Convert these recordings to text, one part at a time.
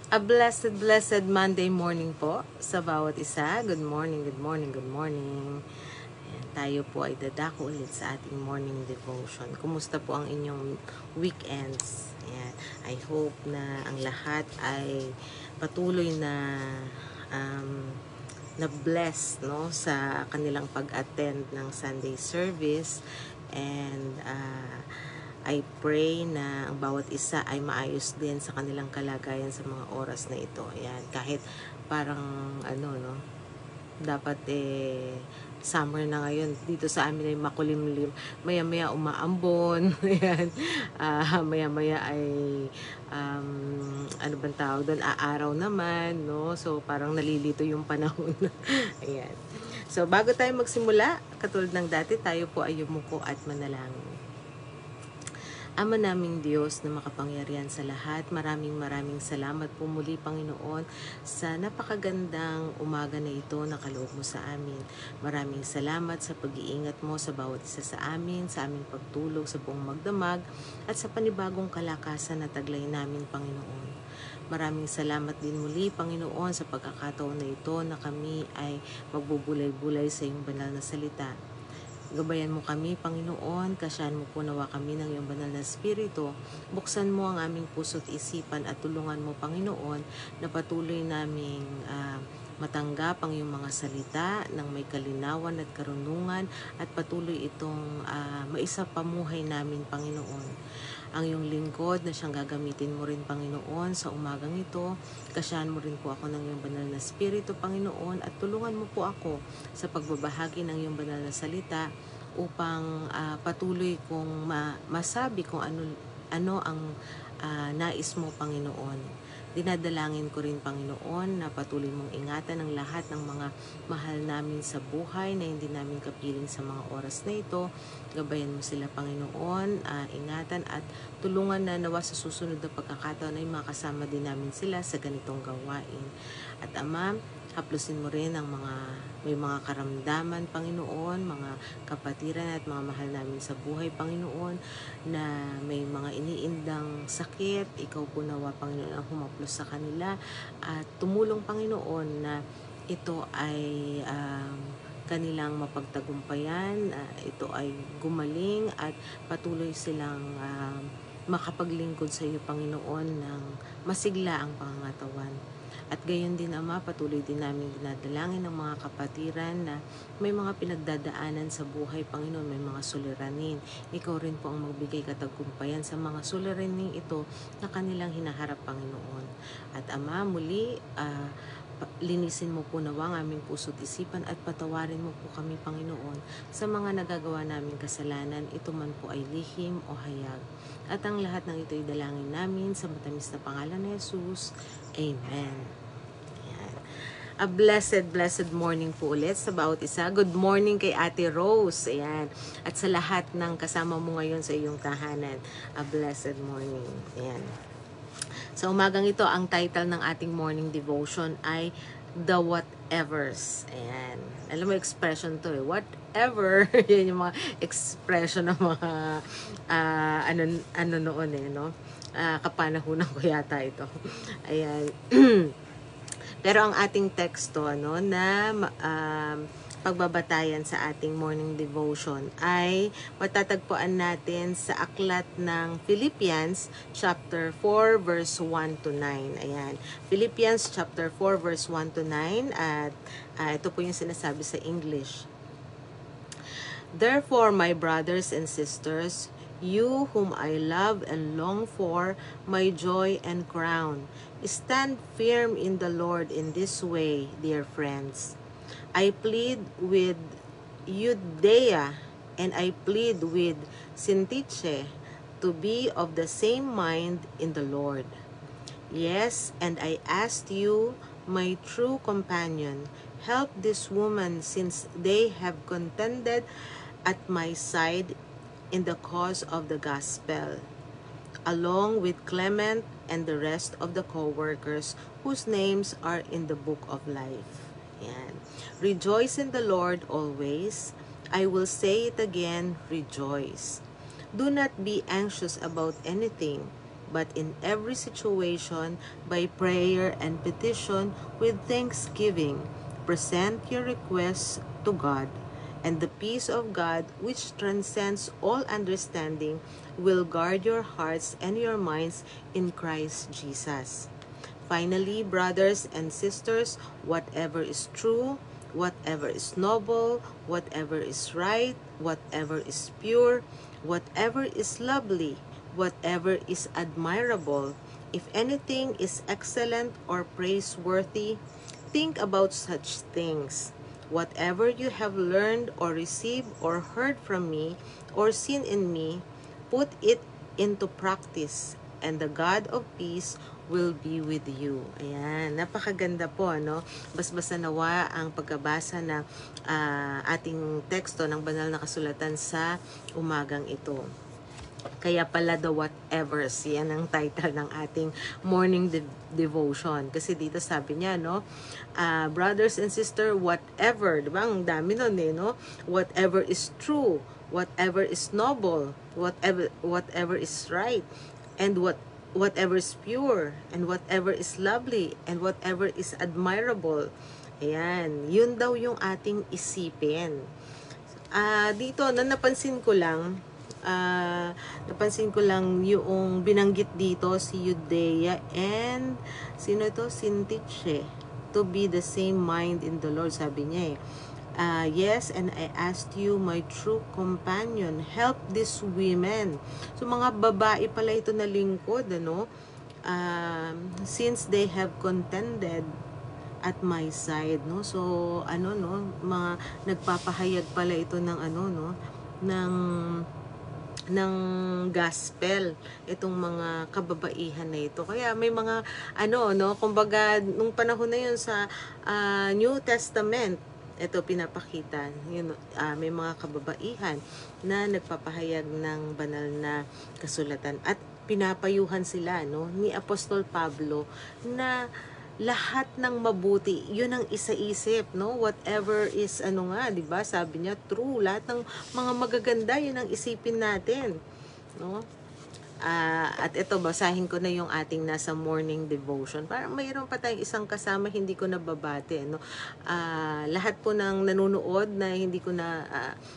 A blessed, blessed Monday morning po sa bawat isa. Good morning, good morning, good morning. Ayan, tayo po ay dadako ulit sa ating morning devotion. Kumusta po ang inyong weekends? Ayan, I hope na ang lahat ay patuloy na na-blessed, no, sa kanilang pag-attend ng Sunday service. And I pray na ang bawat isa ay maayos din sa kanilang kalagayan sa mga oras na ito. Ayan, kahit parang no, dapat summer na ngayon. Dito sa amin ay makulimlim. Maya-maya umaambon. Ayan. Maya-maya ay ano bang tawag doon? Aaraw naman, no? So parang nalilito yung panahon. Ayan. So bago tayo magsimula, katulad ng dati, tayo po ay yumuko at manalangin. Ama naming Diyos na makapangyarihan sa lahat, maraming salamat po muli, Panginoon, sa napakagandang umaga na ito na kaloob mo sa amin. Maraming salamat sa pag-iingat mo sa bawat isa sa amin, sa aming pagtulog sa buong magdamag, at sa panibagong kalakasan na taglay namin, Panginoon. Maraming salamat din muli, Panginoon, sa pagkakataon na ito na kami ay magbubulay-bulay sa iyong banal na salita. Gabayan mo kami, Panginoon, kasyahan mo po nawa kami ng iyong banal na Espiritu. Buksan mo ang aming puso't isipan at tulungan mo, Panginoon, na patuloy naming matanggap ang iyong mga salita ng may kalinawan at karunungan at patuloy itong maisapamuhay namin, Panginoon. Ang iyong lingkod na siyang gagamitin mo rin, Panginoon, sa umagang ito. Kasyahan mo rin po ako ng iyong banal na Espiritu, Panginoon, at tulungan mo po ako sa pagbabahagi ng iyong banal na salita upang patuloy kong masabi kung ano ang nais mo, Panginoon. Dinadalangin ko rin, Panginoon, na patuloy mong ingatan ang lahat ng mga mahal namin sa buhay na hindi namin kapiling sa mga oras na ito. Gabayan mo sila, Panginoon, ingatan at tulungan na nawa sa susunod na pagkakataon ay makasama din namin sila sa ganitong gawain. At Ama, haplusin mo rin ang may mga karamdaman, Panginoon, mga kapatiran at mga mahal namin sa buhay, Panginoon, na may mga iniindang sakit. Ikaw po nawa, Panginoon, ang humaplos sa kanila at tumulong, Panginoon, na ito ay kanilang mapagtagumpayan, ito ay gumaling at patuloy silang makapaglingkod sa iyo, Panginoon, ng masigla ang pangangatawan. At gayon din, Ama, patuloy din namin dinadalangin ng mga kapatiran na may mga pinagdadaanan sa buhay, Panginoon, may mga suliranin. Ikaw rin po ang magbigay katagumpayan sa mga suliranin ito na kanilang hinaharap, Panginoon. At Ama, muli, linisin mo po nawa ang aming puso't isipan at patawarin mo po kami, Panginoon, sa mga nagagawa naming kasalanan, ito man po ay lihim o hayag. At ang lahat ng ito ay dalangin namin sa matamis na pangalan ni Jesus. Amen. A blessed, blessed morning po ulit sa bawat isa. Good morning kay Ate Rose. Ayan. At sa lahat ng kasama mo ngayon sa iyong tahanan. A blessed morning. Ayan. Sa umagang ito, ang title ng ating morning devotion ay The Whatevers. Ayan. Alam mo, expression to eh. Whatever. Yan yung mga expression ng mga ano noon eh, no? Kapanahunan ko yata ito. Ayan. Pero ang ating teksto na pagbabatayan sa ating morning devotion ay matatagpuan natin sa aklat ng Philippians chapter 4 verse 1 to 9. Ayan. Philippians chapter 4 verse 1 to 9 at ito po yung sinasabi sa English. Therefore, my brothers and sisters, you whom I love and long for, my joy and crown, stand firm in the Lord in this way, dear friends. I plead with Euodia and I plead with Syntyche to be of the same mind in the Lord. Yes, and I asked you, my true companion, help this woman since they have contended at my side in the cause of the gospel, along with Clement and the rest of the co-workers whose names are in the book of life. Yan. Rejoice in the Lord always. I will say it again, rejoice. Do not be anxious about anything, but in every situation, by prayer and petition with thanksgiving, present your requests to God, and the peace of God, which transcends all understanding, will guard your hearts and your minds in Christ Jesus. Finally, brothers and sisters, whatever is true, whatever is noble, whatever is right, whatever is pure, whatever is lovely, whatever is admirable, if anything is excellent or praiseworthy, think about such things. Whatever you have learned or received or heard from me or seen in me, put it into practice, and the God of peace will be with you. Ayan, napakaganda po, ano? Basbasa nawa ang pagkabasa ng ating teksto ng banal na kasulatan sa umagang ito. Kaya pala the whatevers, yan ang title ng ating morning devotion. Kasi dito sabi niya, no, brothers and sister, whatever, diba? Ang dami nun eh, no? Whatever is true, whatever is noble, whatever is right, and whatever is pure, and whatever is lovely, and whatever is admirable. Ayan, yun daw yung ating isipin. Dito, napansin ko lang yung binanggit dito si Judea and sino ito? Sintiche, to be the same mind in the Lord, sabi niya eh. Yes, and I asked you, my true companion, help these women. So mga babae pala ito na lingkod, ano? Since they have contended at my side, no? So ano, no, mga nagpapahayag pala ito ng ano, no, ng gospel itong mga kababaihan na ito. Kaya may mga ano, no, kumbaga nung panahon na yun sa New Testament, ito pinapakita yun, may mga kababaihan na nagpapahayag ng banal na kasulatan at pinapayuhan sila, no, ni Apostol Pablo na lahat ng mabuti, yun ang isa-isip, no? Whatever is, ano nga, di ba? Sabi niya, true. Lahat ng mga magaganda, yun ang isipin natin, no? At ito, basahin ko na yung ating nasa morning devotion. Parang mayroon pa tayong isang kasama, hindi ko nababate, no? Lahat po ng nanonood na hindi ko na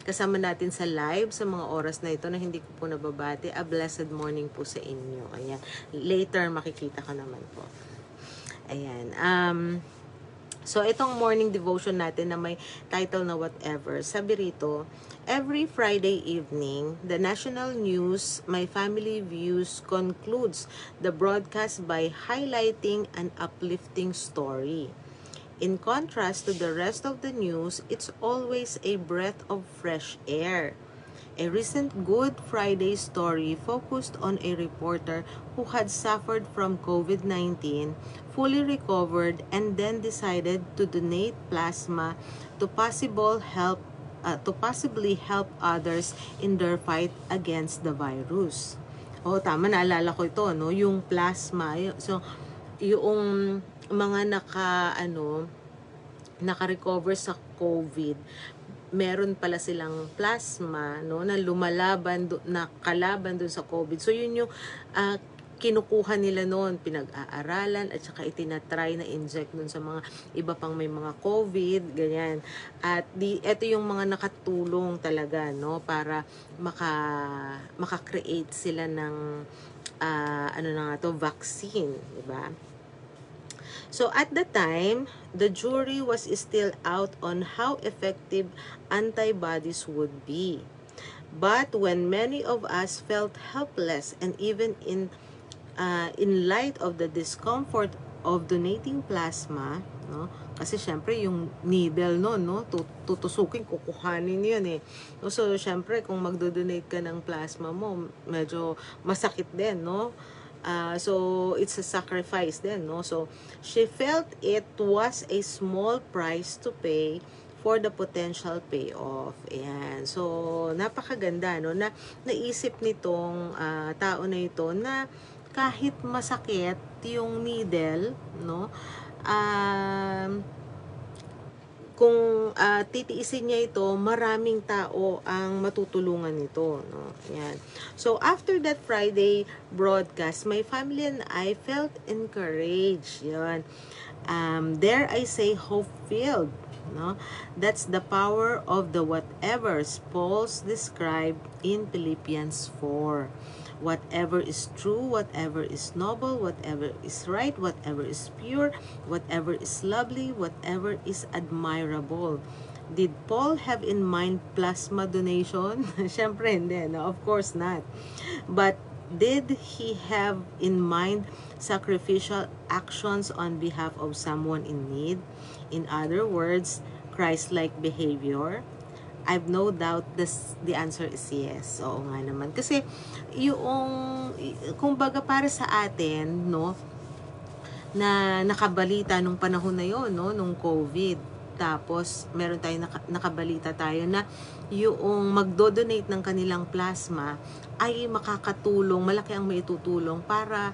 kasama natin sa live, sa mga oras na ito na hindi ko po nababate, a blessed morning po sa inyo. Ayan. Later, makikita ko naman po. Ayan. So, itong morning devotion natin na may title na whatever, sabi rito, every Friday evening, the national news, My Family Views, concludes the broadcast by highlighting an uplifting story. In contrast to the rest of the news, it's always a breath of fresh air. A recent Good Friday story focused on a reporter who had suffered from COVID-19, fully recovered, and then decided to donate plasma to possibly help others in their fight against the virus. Oh, tama, naalala ko ito, no? Yung plasma. So, yung mga naka-recover sa COVID, meron pala silang plasma, no, na lumalaban, na kalaban dun sa COVID. So yun yung kinukuha nila noon, pinag-aaralan at saka itinatry na inject dun sa mga iba pang may mga COVID, ganyan. At ito yung mga nakatulong talaga, no, para maka-create sila ng vaccine, di ba? So at the time, the jury was still out on how effective antibodies would be. But when many of us felt helpless, and even in light of the discomfort of donating plasma, no? Kasi syempre yung needle no, tutusukin, kukuhanin yun eh. No, so syempre kung magdo-donate ka ng plasma mo, medyo masakit din, no? So it's a sacrifice then, no? So she felt it was a small price to pay for the potential payoff. Ayan. So napakaganda, no, na naisip nitong tao na ito na kahit masakit yung needle, no, kung titiisin niya ito, maraming tao ang matutulungan nito, no? Yan. So after that Friday broadcast, my family and I felt encouraged. Yan. There I say hope-filled, no? That's the power of the whatever Paul's described in Philippians 4. Whatever is true, whatever is noble, whatever is right, whatever is pure, whatever is lovely, whatever is admirable. Did Paul have in mind plasma donation? Siyempre hindi, no? Of course not. But did he have in mind sacrificial actions on behalf of someone in need? In other words, Christ-like behavior? I've no doubt the answer is yes. Oo nga naman. Kasi yung, kumbaga para sa atin, no, na nakabalita nung panahon na yon, no, nung COVID. Tapos meron tayong nakabalita tayo na yung magdo-donate ng kanilang plasma ay makakatulong, malaki ang maitutulong para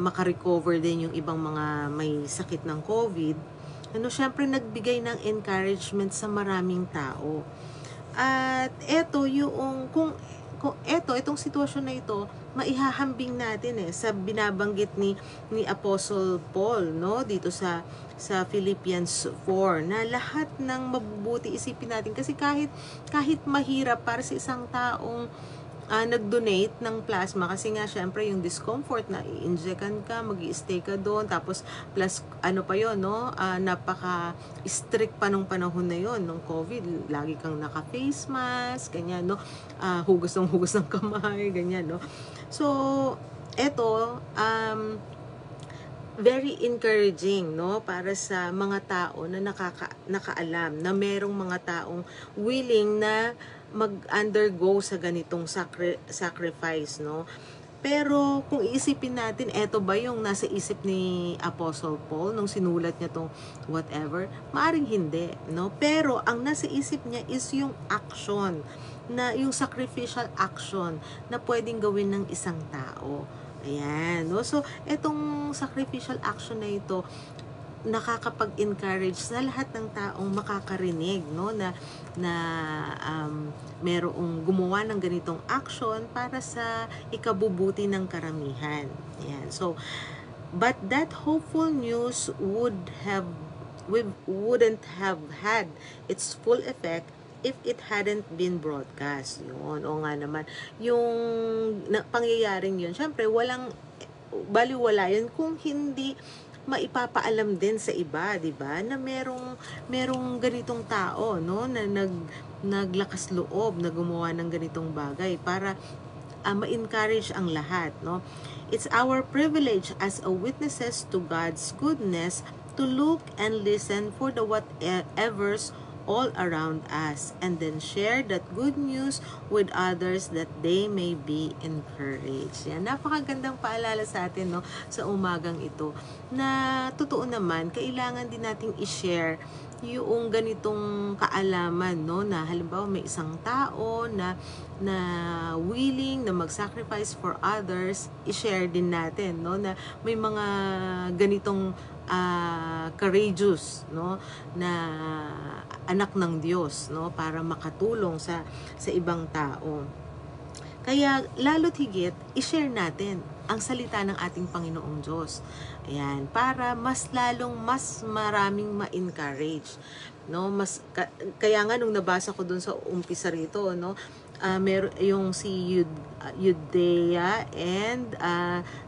makarecover din yung ibang mga may sakit ng COVID. Ano, syempre nagbigay ng encouragement sa maraming tao. At eto yung itong sitwasyon na ito, maihahambing natin sa binabanggit ni Apostle Paul, no, dito sa Philippians 4, na lahat ng mabubuti isipin natin kasi kahit mahirap para sa isang taong nag-donate ng plasma, kasi nga syempre yung discomfort na i-injectan ka, mag-i-stay ka doon, tapos plus ano pa yon, no, napaka-strict pa nung panahon na yon nung COVID, lagi kang naka-face mask, ganyan, no, hugas ng kamay, ganyan, no. So eto, very encouraging, no, para sa mga tao na nakaalam na merong mga taong willing na mag-undergo sa ganitong sacrifice, no. Pero kung iisipin natin, eto ba yung nasa isip ni Apostle Paul nung sinulat niya tong whatever? Maaring hindi, no. Pero ang nasa isip niya is yung action, na yung sacrificial action na pwedeng gawin ng isang tao. Ayan, no? So, etong sacrificial action na ito, nakakapag-encourage sa lahat ng taong makakarinig, no, na merong gumawa ng ganitong action para sa ikabubuti ng karamihan. Ayan. So, but that hopeful news wouldn't have had its full effect if it hadn't been broadcast. Yun, o nga naman, yung pangyayaring yun, syempre, baliwala yun kung hindi maipapaalam din sa iba, 'di ba? Na merong ganitong tao, no, na naglakas loob na gumawa ng ganitong bagay para ma-encourage ang lahat, no? It's our privilege as a witnesses to God's goodness to look and listen for the whatevers all around us and then share that good news with others that they may be encouraged. Yan, napakagandang paalala sa atin, no, sa umagang ito, na totoo naman kailangan din nating i-share yung ganitong kaalaman, no, na halimbawa may isang tao na willing na mag-sacrifice for others, i-share din natin, no, na may mga ganitong courageous, no, na anak ng Diyos, no, para makatulong sa ibang tao. Kaya lalo't higit, i-share natin ang salita ng ating Panginoong Diyos. Ayan, para mas maraming ma-encourage, no, kaya nga nung nabasa ko dun sa umpisa rito, no, yung si Judea and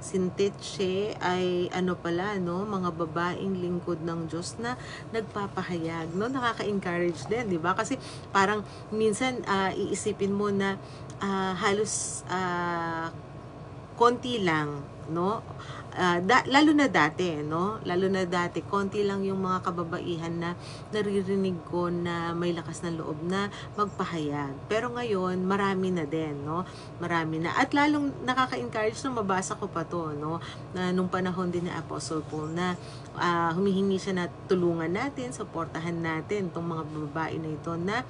Syntyche ay ano pala, no, mga babaeng lingkod ng Diyos na nagpapahayag, no, nakaka-encourage din, di ba? Kasi parang minsan iisipin mo na halos konti lang, no, lalo na dati, no, konti lang yung mga kababaihan na naririnig ko na may lakas ng loob na magpahayag. Pero ngayon, marami na din, no, marami na. At lalong nakaka-encourage na mabasa ko pa to, no, na nung panahon din ni Apostle Paul na humihingi siya na tulungan natin, suportahan natin itong mga babae na ito na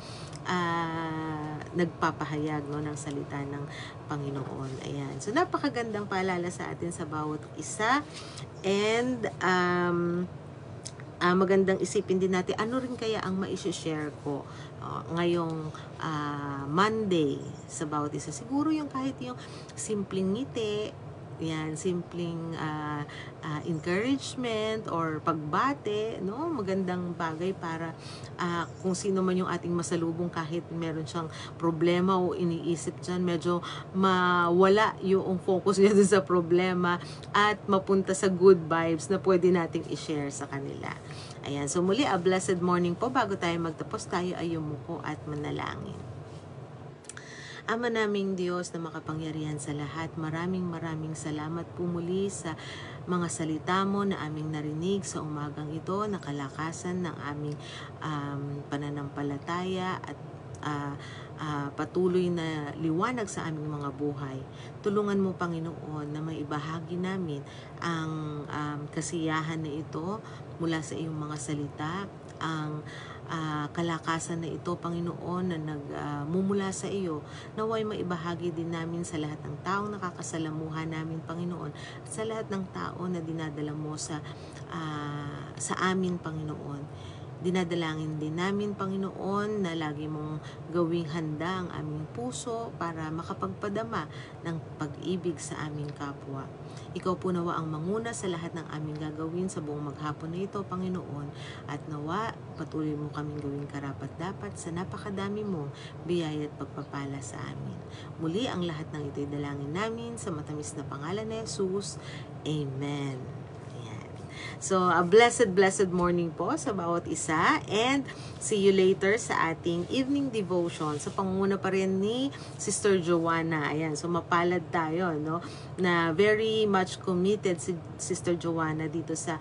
nagpapahayag, no, ng salita ng Panginoon. Ayan. So, napakagandang paalala sa atin sa bawat isa. And magandang isipin din natin, ano rin kaya ang maishishare ko ngayong Monday sa bawat isa. Siguro yung kahit yung simpleng ngiti, yan, simpleng encouragement or pagbate, no? Magandang bagay para kung sino man yung ating masalubong, kahit meron siyang problema o iniisip dyan, medyo mawala yung focus niya dun sa problema at mapunta sa good vibes na pwede nating i-share sa kanila. Ayan, so muli, a blessed morning po. Bago tayo magtapos, tayo ay yumuko at manalangin. Ama naming Diyos na makapangyarihan sa lahat, maraming salamat po muli sa mga salita mo na aming narinig sa umagang ito, na kalakasan ng aming pananampalataya at patuloy na liwanag sa aming mga buhay. Tulungan mo, Panginoon, na maibahagi namin ang kasiyahan na ito mula sa iyong mga salita, ang kalakasan na ito, Panginoon, na nagmumula sa iyo, naway maibahagi din namin sa lahat ng taong nakakasalamuhan namin, Panginoon, at sa lahat ng tao na dinadala mo sa amin, Panginoon. Dinadalangin din namin, Panginoon, na lagi mong gawing handa ang aming puso para makapagpadama ng pag-ibig sa aming kapwa. Ikaw po nawa ang manguna sa lahat ng aming gagawin sa buong maghapon na ito, Panginoon, at nawa patuloy mo kaming gawing karapat-dapat sa napakadami mong biyaya at pagpapala sa amin. Muli, ang lahat ng ito'y dalangin namin sa matamis na pangalan ni Jesus. Amen. So, a blessed morning po sa bawat isa, and see you later sa ating evening devotion sa pangunguna pa rin ni Sister Joanna. Ayan, so mapalad tayo, no, na very much committed si Sister Joanna dito sa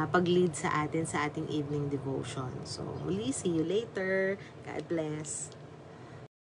pag-lead sa atin sa ating evening devotion. So, muli, see you later. God bless.